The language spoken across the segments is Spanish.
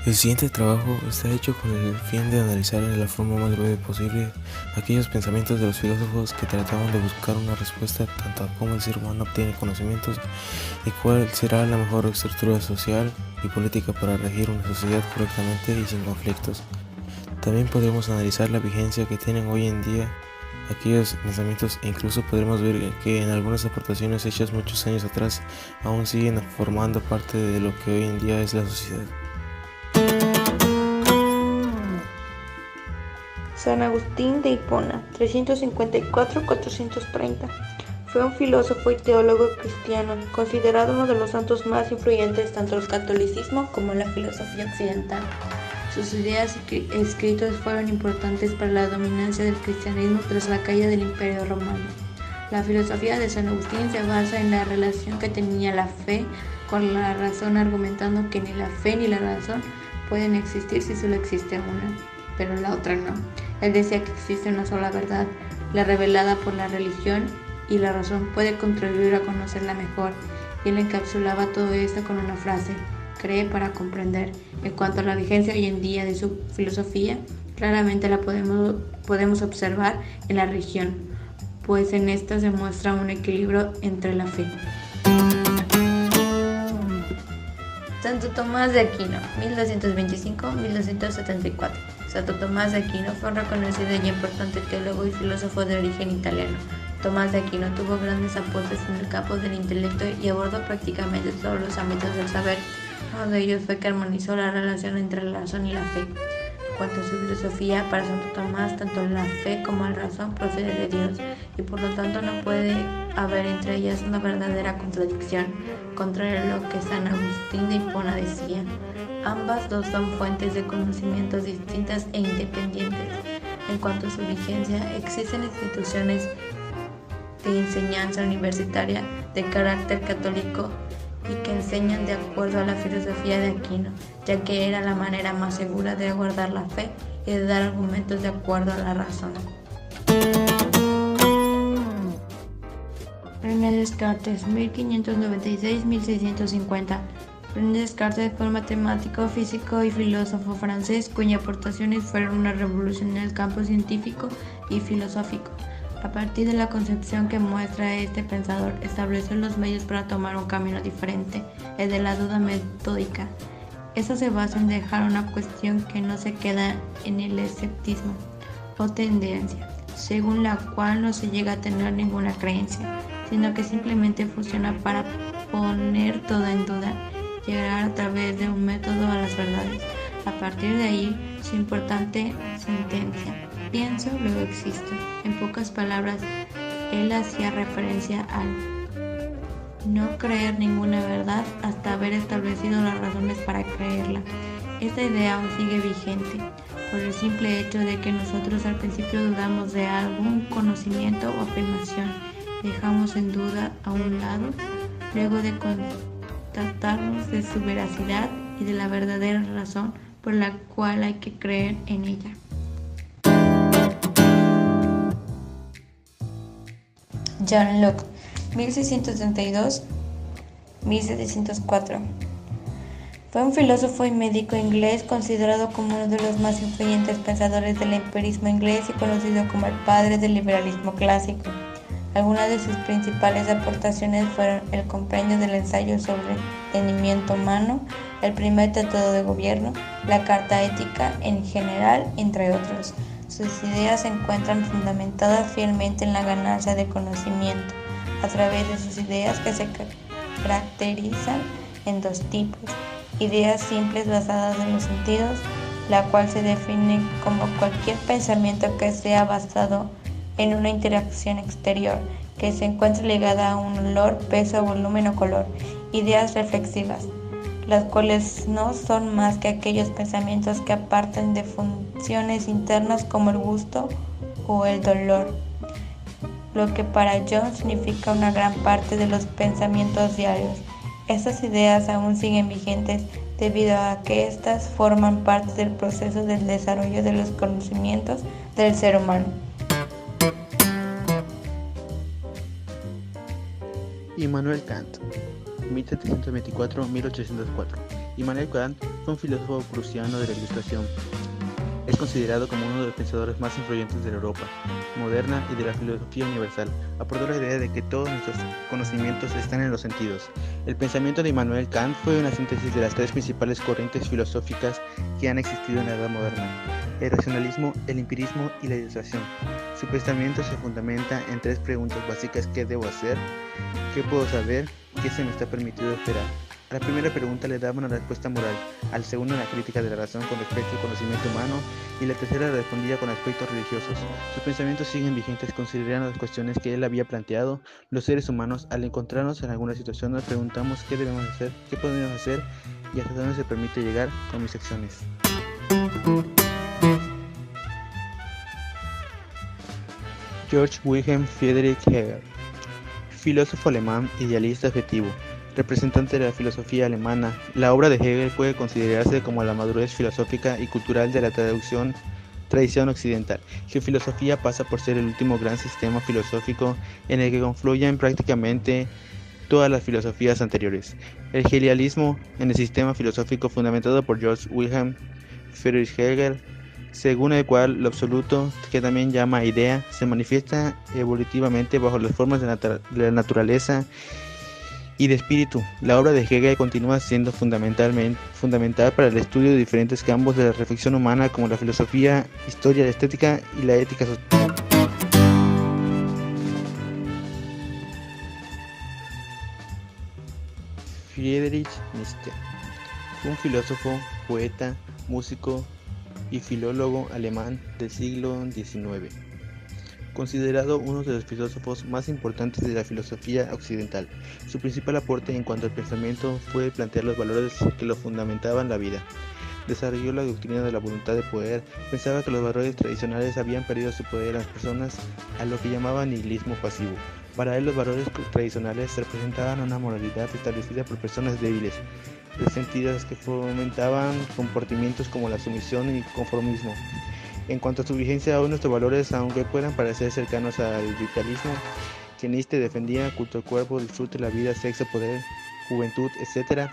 El siguiente trabajo está hecho con el fin de analizar de la forma más breve posible aquellos pensamientos de los filósofos que trataban de buscar una respuesta tanto a cómo el ser humano obtiene conocimientos y cuál será la mejor estructura social y política para regir una sociedad correctamente y sin conflictos. También podemos analizar la vigencia que tienen hoy en día aquellos pensamientos e incluso podremos ver que en algunas aportaciones hechas muchos años atrás aún siguen formando parte de lo que hoy en día es la sociedad. San Agustín de Hipona, 354-430. Fue un filósofo y teólogo cristiano, considerado uno de los santos más influyentes tanto del catolicismo como en la filosofía occidental. Sus ideas y escritos fueron importantes para la dominancia del cristianismo tras la caída del Imperio Romano. La filosofía de San Agustín se basa en la relación que tenía la fe con la razón, argumentando que ni la fe ni la razón pueden existir si solo existe una, pero la otra no. Él decía que existe una sola verdad, la revelada por la religión, y la razón puede contribuir a conocerla mejor, y él encapsulaba todo esto con una frase: cree para comprender. En cuanto a la vigencia hoy en día de su filosofía, claramente la podemos observar en la religión, pues en esta se muestra un equilibrio entre la fe. Santo Tomás de Aquino, 1225-1274. Santo Tomás de Aquino fue un reconocido y importante teólogo y filósofo de origen italiano. Tomás de Aquino tuvo grandes aportes en el campo del intelecto y abordó prácticamente todos los ámbitos del saber. Uno de ellos fue que armonizó la relación entre la razón y la fe. En cuanto a su filosofía, para Santo Tomás, tanto la fe como la razón procede de Dios, y por lo tanto no puede haber entre ellas una verdadera contradicción, contrario a lo que San Agustín de Hipona decía. Ambas dos son fuentes de conocimientos distintas e independientes. En cuanto a su vigencia, existen instituciones de enseñanza universitaria de carácter católico y que enseñan de acuerdo a la filosofía de Aquino, ya que era la manera más segura de guardar la fe y de dar argumentos de acuerdo a la razón. René Descartes, 1596-1650. René Descartes fue un matemático, físico y filósofo francés cuyas aportaciones fueron una revolución en el campo científico y filosófico. A partir de la concepción que muestra este pensador, estableció los medios para tomar un camino diferente, el de la duda metódica. Eso se basa en dejar una cuestión que no se queda en el escepticismo o tendencia, según la cual no se llega a tener ninguna creencia, sino que simplemente funciona para poner todo en duda, llegar a través de un método a las verdades. A partir de ahí, su importante sentencia: pienso, luego existo. En pocas palabras, él hacía referencia al no creer ninguna verdad hasta haber establecido las razones para creerla. Esta idea aún sigue vigente, por el simple hecho de que nosotros al principio dudamos de algún conocimiento o afirmación, dejamos en duda a un lado, luego de constatarnos de su veracidad y de la verdadera razón por la cual hay que creer en ella. John Locke, 1632-1704. Fue un filósofo y médico inglés considerado como uno de los más influyentes pensadores del empirismo inglés y conocido como el padre del liberalismo clásico. Algunas de sus principales aportaciones fueron el compendio del ensayo sobre el entendimiento humano, el primer tratado de gobierno, la carta ética en general, entre otros. Sus ideas se encuentran fundamentadas fielmente en la ganancia de conocimiento, a través de sus ideas que se caracterizan en dos tipos: ideas simples basadas en los sentidos, la cual se define como cualquier pensamiento que sea basado en una interacción exterior, que se encuentra ligada a un olor, peso, volumen o color. Ideas reflexivas, las cuales no son más que aquellos pensamientos que parten de funciones internas como el gusto o el dolor, lo que para John significa una gran parte de los pensamientos diarios. Estas ideas aún siguen vigentes debido a que éstas forman parte del proceso del desarrollo de los conocimientos del ser humano. Immanuel Kant, 1724-1804. Immanuel Kant fue un filósofo prusiano de la Ilustración. Es considerado como uno de los pensadores más influyentes de la Europa moderna y de la filosofía universal. Aportó la idea de que todos nuestros conocimientos están en los sentidos. El pensamiento de Immanuel Kant fue una síntesis de las tres principales corrientes filosóficas que han existido en la edad moderna: el racionalismo, el empirismo y la ilustración. Su pensamiento se fundamenta en tres preguntas básicas: ¿qué debo hacer? ¿Qué puedo saber? ¿Qué se me está permitido esperar? A la primera pregunta le daba una respuesta moral, al segundo una crítica de la razón con respecto al conocimiento humano, y la tercera respondía con aspectos religiosos. Sus pensamientos siguen vigentes considerando las cuestiones que él había planteado. Los seres humanos, al encontrarnos en alguna situación, nos preguntamos qué debemos hacer, qué podemos hacer y hasta dónde se permite llegar con mis acciones. Georg Wilhelm Friedrich Hegel, filósofo alemán, idealista afectivo, representante de la filosofía alemana. La obra de Hegel puede considerarse como la madurez filosófica y cultural de la tradición occidental. Su filosofía pasa por ser el último gran sistema filosófico en el que confluyen prácticamente todas las filosofías anteriores. El hegelianismo, en el sistema filosófico fundamentado por Georg Wilhelm Friedrich Hegel, según el cual lo absoluto, que también llama idea, se manifiesta evolutivamente bajo las formas de la naturaleza y de espíritu. La obra de Hegel continúa siendo fundamental para el estudio de diferentes campos de la reflexión humana, como la filosofía, historia, la estética y la ética social. Friedrich Nietzsche fue un filósofo, poeta, músico y filólogo alemán del siglo XIX, considerado uno de los filósofos más importantes de la filosofía occidental. Su principal aporte en cuanto al pensamiento fue plantear los valores que lo fundamentaban la vida. Desarrolló la doctrina de la voluntad de poder. Pensaba que los valores tradicionales habían perdido su poder en las personas, a lo que llamaba nihilismo pasivo. Para él, los valores tradicionales representaban una moralidad establecida por personas débiles, resentidas, que fomentaban comportamientos como la sumisión y conformismo. En cuanto a su vigencia, hoy nuestros valores, aunque puedan parecer cercanos al vitalismo que Nietzsche defendía, culto al cuerpo, disfrute la vida, sexo, poder, juventud, etc.,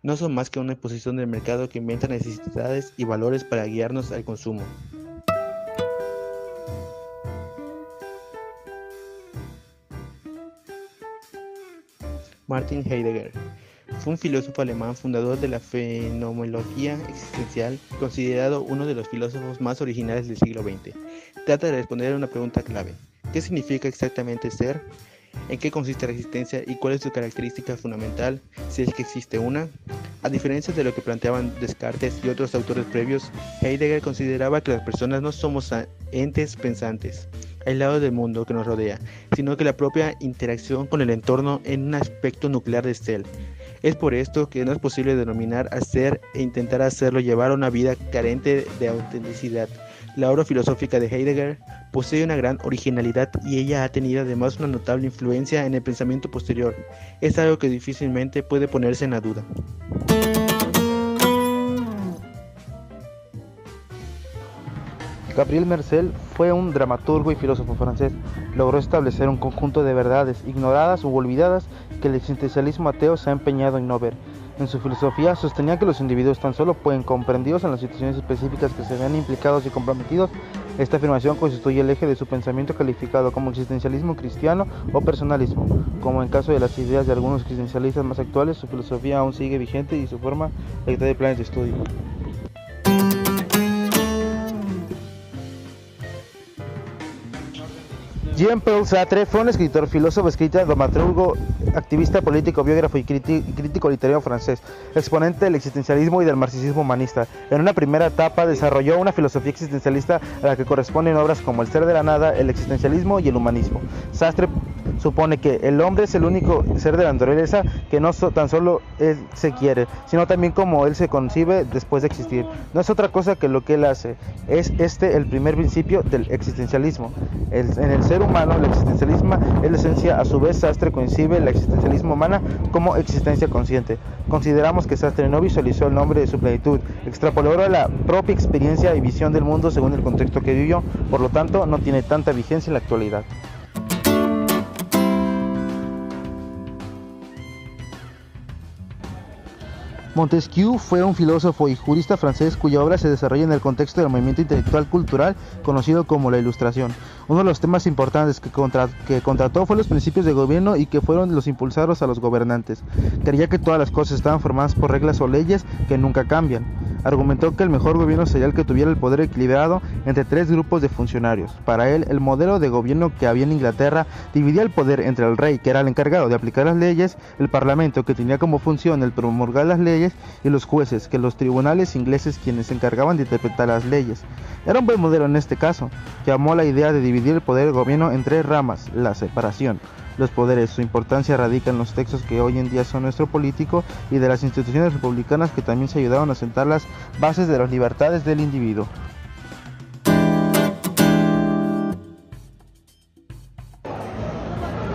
no son más que una imposición del mercado que inventa necesidades y valores para guiarnos al consumo. Martin Heidegger fue un filósofo alemán, fundador de la fenomenología existencial, considerado uno de los filósofos más originales del siglo XX. Trata de responder a una pregunta clave: ¿qué significa exactamente ser? ¿En qué consiste la existencia y cuál es su característica fundamental, si es que existe una? A diferencia de lo que planteaban Descartes y otros autores previos, Heidegger consideraba que las personas no somos entes pensantes, aislados del mundo que nos rodea, sino que la propia interacción con el entorno en un aspecto nuclear del ser. Es por esto que no es posible denominar a ser e intentar hacerlo llevar a una vida carente de autenticidad. La obra filosófica de Heidegger posee una gran originalidad y ella ha tenido además una notable influencia en el pensamiento posterior. Es algo que difícilmente puede ponerse en la duda. Gabriel Marcel fue un dramaturgo y filósofo francés. Logró establecer un conjunto de verdades ignoradas u olvidadas que el existencialismo ateo se ha empeñado en no ver. En su filosofía sostenía que los individuos tan solo pueden comprendidos en las situaciones específicas que se ven implicados y comprometidos. Esta afirmación constituye el eje de su pensamiento, calificado como existencialismo cristiano o personalismo. Como en caso de las ideas de algunos existencialistas más actuales, su filosofía aún sigue vigente y su forma la dicta de planes de estudio. Jean-Paul Sartre fue un escritor, filósofo, escritor, dramaturgo, activista político, biógrafo y crítico literario francés, exponente del existencialismo y del marxismo humanista. En una primera etapa desarrolló una filosofía existencialista a la que corresponden obras como El ser de la nada, el existencialismo y el humanismo. Sartre supone que el hombre es el único ser de la naturaleza que no tan solo él se quiere, sino también como él se concibe después de existir. No es otra cosa que lo que él hace. Es este el primer principio del existencialismo. En el ser humano, el existencialismo es la esencia. A su vez, Sartre concibe la existencialismo humana como existencia consciente. Consideramos que Sartre no visualizó el nombre de su plenitud, extrapoló la propia experiencia y visión del mundo según el contexto que vivió, por lo tanto no tiene tanta vigencia en la actualidad. Montesquieu fue un filósofo y jurista francés cuya obra se desarrolla en el contexto del movimiento intelectual cultural conocido como la Ilustración. Uno de los temas importantes que contrató fue los principios de gobierno y que fueron los impulsados a los gobernantes. Creía que todas las cosas estaban formadas por reglas o leyes que nunca cambian. Argumentó que el mejor gobierno sería el que tuviera el poder equilibrado entre tres grupos de funcionarios. Para él, el modelo de gobierno que había en Inglaterra dividía el poder entre el rey, que era el encargado de aplicar las leyes, el parlamento, que tenía como función el promulgar las leyes, y los jueces, que los tribunales ingleses quienes se encargaban de interpretar las leyes. Era un buen modelo en este caso. Llamó la idea de dividir el poder del gobierno en tres ramas: la separación. Los poderes, su importancia radica en los textos que hoy en día son nuestro político y de las instituciones republicanas que también se ayudaron a sentar las bases de las libertades del individuo.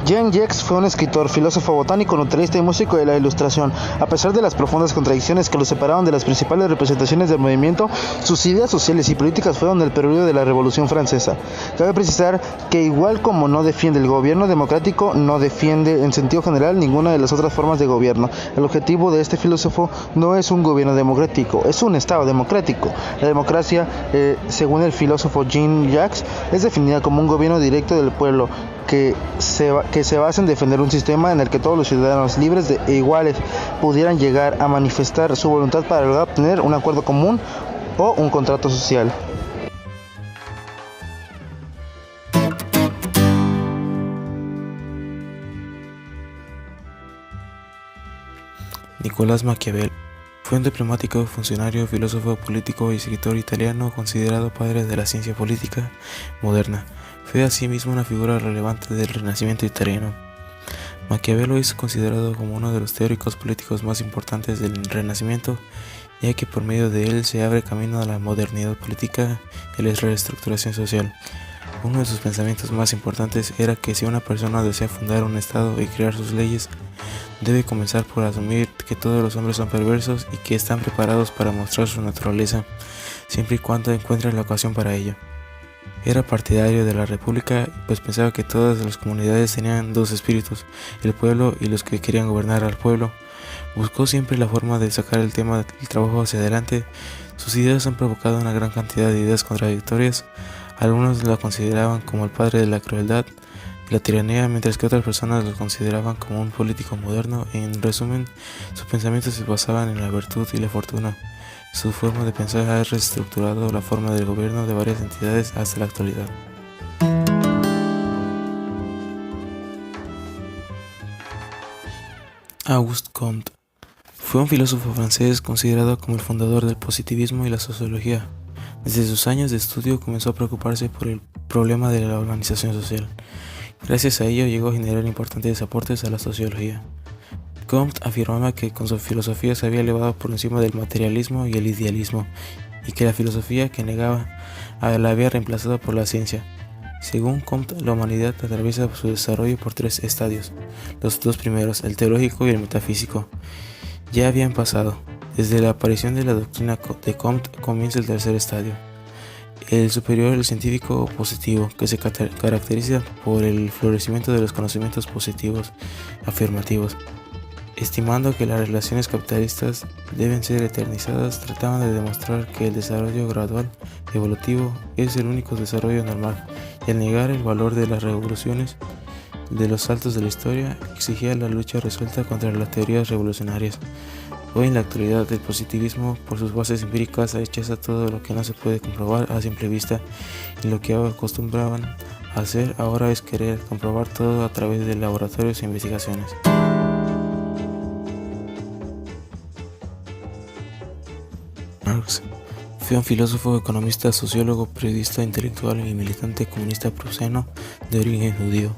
Jean-Jacques fue un escritor, filósofo, botánico, naturalista y músico de la Ilustración. A pesar de las profundas contradicciones que lo separaron de las principales representaciones del movimiento, sus ideas sociales y políticas fueron del periodo de la Revolución Francesa. Cabe precisar que igual como no defiende el gobierno democrático, no defiende en sentido general ninguna de las otras formas de gobierno. El objetivo de este filósofo no es un gobierno democrático, es un Estado democrático. La democracia, según el filósofo Jean-Jacques, es definida como un gobierno directo del pueblo, que se basa en defender un sistema en el que todos los ciudadanos libres e iguales pudieran llegar a manifestar su voluntad para lograr obtener un acuerdo común o un contrato social. Nicolás Maquiavelo fue un diplomático, funcionario, filósofo, político y escritor italiano considerado padre de la ciencia política moderna. Fue asimismo una figura relevante del Renacimiento italiano. Maquiavelo es considerado como uno de los teóricos políticos más importantes del Renacimiento, ya que por medio de él se abre camino a la modernidad política y la reestructuración social. Uno de sus pensamientos más importantes era que si una persona desea fundar un estado y crear sus leyes, debe comenzar por asumir que todos los hombres son perversos y que están preparados para mostrar su naturaleza, siempre y cuando encuentren la ocasión para ello. Era partidario de la república, pues pensaba que todas las comunidades tenían dos espíritus, el pueblo y los que querían gobernar al pueblo. Buscó siempre la forma de sacar el tema del trabajo hacia adelante. Sus ideas han provocado una gran cantidad de ideas contradictorias. Algunos lo consideraban como el padre de la crueldad, la tiranía, mientras que otras personas lo consideraban como un político moderno. En resumen, sus pensamientos se basaban en la virtud y la fortuna. Su forma de pensar ha reestructurado la forma del gobierno de varias entidades hasta la actualidad. Auguste Comte fue un filósofo francés considerado como el fundador del positivismo y la sociología. Desde sus años de estudio comenzó a preocuparse por el problema de la organización social. Gracias a ello llegó a generar importantes aportes a la sociología. Comte afirmaba que con su filosofía se había elevado por encima del materialismo y el idealismo, y que la filosofía que negaba la había reemplazado por la ciencia. Según Comte, la humanidad atraviesa su desarrollo por tres estadios. Los dos primeros, el teológico y el metafísico, ya habían pasado. Desde la aparición de la doctrina de Comte comienza el tercer estadio, el superior, el científico positivo, que se caracteriza por el florecimiento de los conocimientos positivos afirmativos. Estimando que las relaciones capitalistas deben ser eternizadas, trataban de demostrar que el desarrollo gradual evolutivo es el único desarrollo normal, y al negar el valor de las revoluciones, de los saltos de la historia, exigía la lucha resuelta contra las teorías revolucionarias. Hoy en la actualidad, el positivismo, por sus bases empíricas, rechaza todo lo que no se puede comprobar a simple vista, y lo que acostumbraban a hacer ahora es querer comprobar todo a través de laboratorios e investigaciones. Marx fue un filósofo, economista, sociólogo, periodista, intelectual y militante comunista prusiano de origen judío.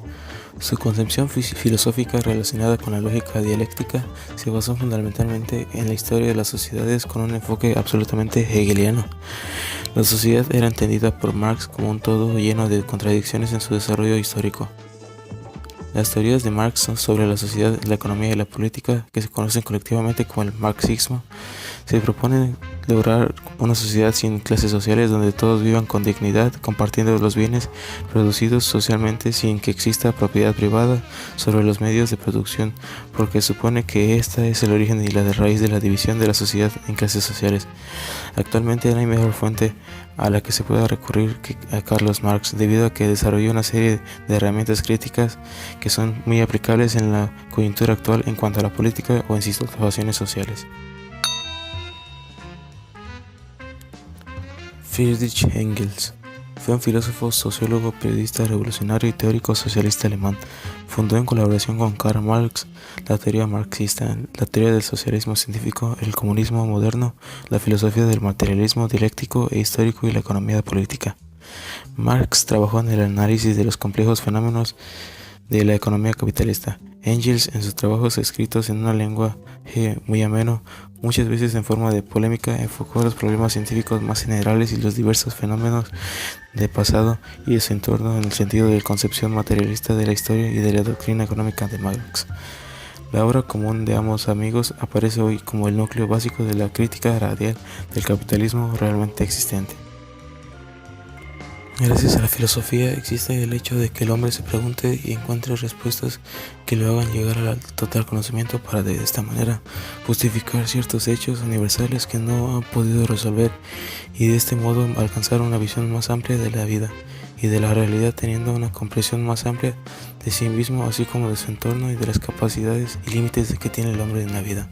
Su concepción filosófica relacionada con la lógica dialéctica se basó fundamentalmente en la historia de las sociedades con un enfoque absolutamente hegeliano. La sociedad era entendida por Marx como un todo lleno de contradicciones en su desarrollo histórico. Las teorías de Marx sobre la sociedad, la economía y la política, que se conocen colectivamente como el marxismo, Se propone lograr una sociedad sin clases sociales donde todos vivan con dignidad, compartiendo los bienes producidos socialmente sin que exista propiedad privada sobre los medios de producción, porque supone que esta es el origen y la raíz de la división de la sociedad en clases sociales. Actualmente no hay mejor fuente a la que se pueda recurrir que a Carlos Marx, debido a que desarrolló una serie de herramientas críticas que son muy aplicables en la coyuntura actual en cuanto a la política o en situaciones sociales. Friedrich Engels fue un filósofo, sociólogo, periodista, revolucionario y teórico socialista alemán. Fundó en colaboración con Karl Marx la teoría marxista, la teoría del socialismo científico, el comunismo moderno, la filosofía del materialismo dialéctico e histórico y la economía política. Marx trabajó en el análisis de los complejos fenómenos de la economía capitalista. Engels, en sus trabajos escritos en una lenguaje muy ameno, muchas veces en forma de polémica, enfocó los problemas científicos más generales y los diversos fenómenos del pasado y de su entorno en el sentido de la concepción materialista de la historia y de la doctrina económica de Marx. La obra común de ambos amigos aparece hoy como el núcleo básico de la crítica radial del capitalismo realmente existente. Gracias a la filosofía existe el hecho de que el hombre se pregunte y encuentre respuestas que lo hagan llegar al total conocimiento para de esta manera justificar ciertos hechos universales que no han podido resolver y de este modo alcanzar una visión más amplia de la vida y de la realidad, teniendo una comprensión más amplia de sí mismo, así como de su entorno y de las capacidades y límites que tiene el hombre en la vida.